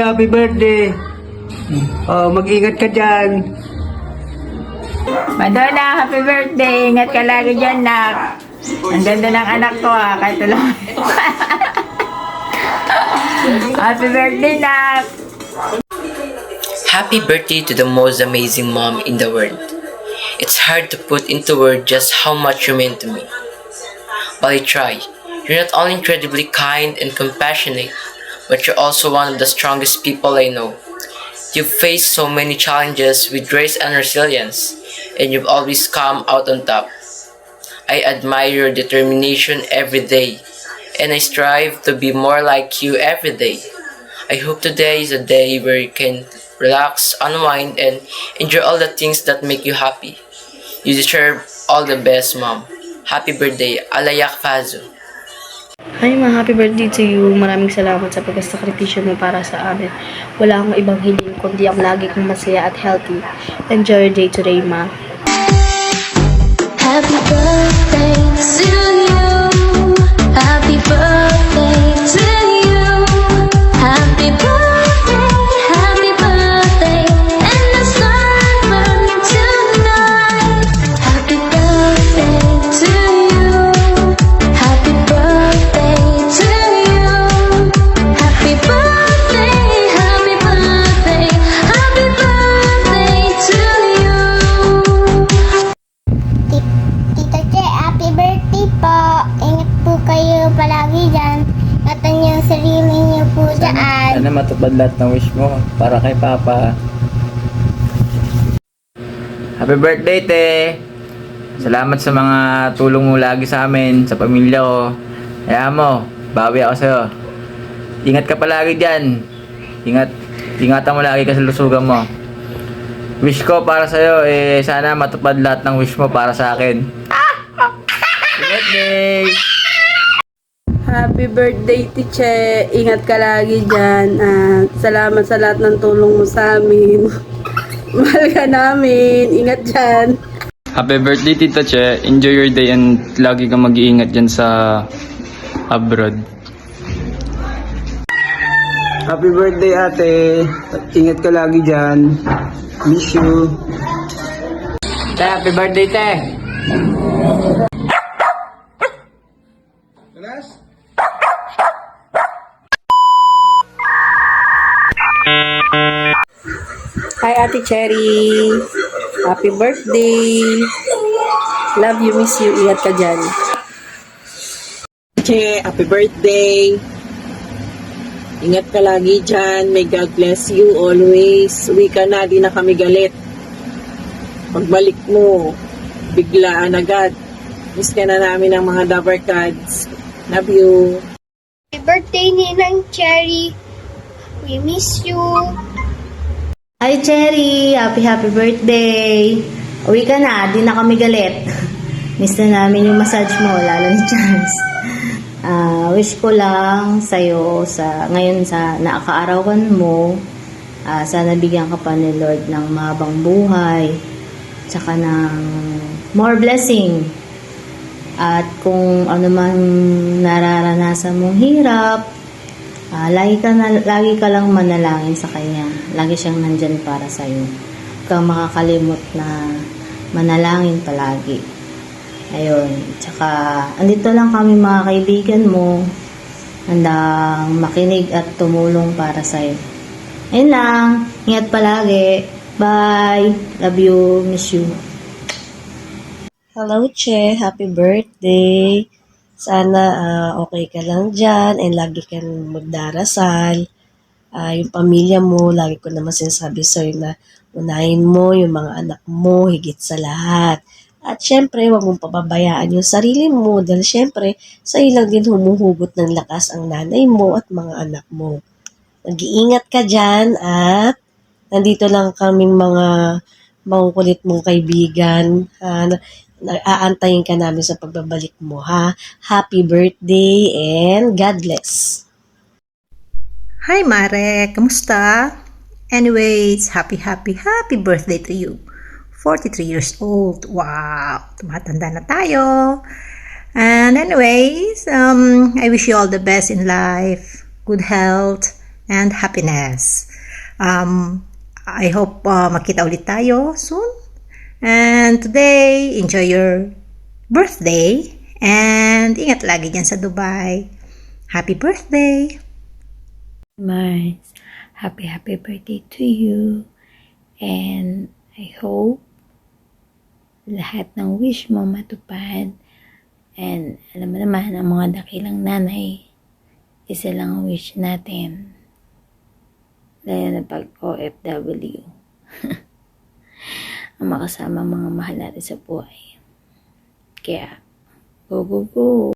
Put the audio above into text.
happy birthday. Oh, mag-ingat ka dyan. Madonna, happy birthday. Ingat ka lagi dyan, nak. Ang ganda ng anak ko, kahit wala. Happy birthday, nak. Happy birthday to the most amazing mom in the world. It's hard to put into words just how much you mean to me. But I try. You're not only incredibly kind and compassionate, but you're also one of the strongest people I know. You've faced so many challenges with grace and resilience, and you've always come out on top. I admire your determination every day, and I strive to be more like you every day. I hope today is a day where you can relax, unwind, and enjoy all the things that make you happy. You deserve all the best, Mom. Happy birthday, Alayak Fazo. Hi ma, happy birthday to you. Maraming salamat sa pagkasakripisyo mo para sa amin. Wala akong ibang hiling kundi ang lagi kong masaya at healthy. Enjoy your day today, ma. Happy birthday to you. Happy birthday to you. Happy birthday, happy birthday. And the sun burning tonight. Happy birthday to you. Happy birthday to you. Happy birthday, happy birthday. Happy birthday to you. Tita Che, happy birthday po. Ingat po kayo palagi dyan. Ingatan niyo ang sarili niyo po dyan. Sana matupad lahat ng wish mo para kay Papa. Happy birthday, te! Salamat sa mga tulong mo lagi sa amin, sa pamilya ko. Kaya mo, bawi ako sa'yo. Ingat ka palagi dyan. Ingatan mo lagi ka sa lusugan mo. Wish ko para sa'yo, sana matupad lahat ng wish mo para sa akin. Happy birthday! Happy birthday, Tiche. Ingat ka lagi dyan. Salamat sa lahat ng tulong mo sa amin. Mahal ka namin. Ingat dyan. Happy birthday, Tita Che. Enjoy your day and lagi kang mag-iingat dyan sa abroad. Happy birthday, ate. Ingat ka lagi dyan. Miss you. Te, happy birthday, te! Hi, Ate Cherry. Happy birthday. Love you, miss you. Ingat ka dyan. Che, happy birthday. Ingat ka lagi dyan. May God bless you always. Uwi ka na, di na kami galit. Pagbalik mo, biglaan agad. Miss ka na namin ng mga Dabber Cards. Love you. Happy birthday, Ninang Cherry. We miss you. Hi Cherry! Happy birthday! Uwi ka na, di na kami galit. Miss na namin yung massage mo, lalo ni Chance. Wish ko lang sa'yo, ngayon sa nakaarawan mo, sana bigyan ka pa ni Lord ng mahabang buhay, tsaka ng more blessing. At kung ano man nararanasan mong hirap, lagi ka lang manalangin sa Kanya. Lagi siyang nandyan para sa'yo. Huwag kang makakalimot na manalangin palagi. Ayun. Tsaka, andito lang kami mga kaibigan mo. Handang makinig at tumulong para sa'yo. Ayun lang. Ingat palagi. Bye. Love you. Miss you. Hello, Che. Happy birthday. Sana okay ka lang dyan and lagi kang magdarasal. Yung pamilya mo, lagi ko naman sinasabi sa'yo na unahin mo yung mga anak mo higit sa lahat. At syempre, huwag mong pababayaan yung sarili mo dahil syempre, sa'yo lang din humuhugot ng lakas ang nanay mo at mga anak mo. Nag-iingat ka dyan at nandito lang kaming mga makukulit mong kaibigan. Aantayin ka namin sa pagbabalik mo, ha? Happy birthday and God bless. Hi, Mare. Kamusta? Anyways, happy birthday to you. 43 years old. Wow! Tumatanda na tayo. And anyways, I wish you all the best in life. Good health and happiness. I hope makita ulit tayo soon. And today, enjoy your birthday and ingat lagi dyan sa Dubai. Happy birthday! Mars, happy birthday to you. And I hope lahat ng wish mo matupad. And alam mo naman, ang mga dakilang nanay, isa lang ang wish natin. Lalo na pag OFW. Ang makasama ang mga mahal natin sa buhay. Kaya, go, go, go!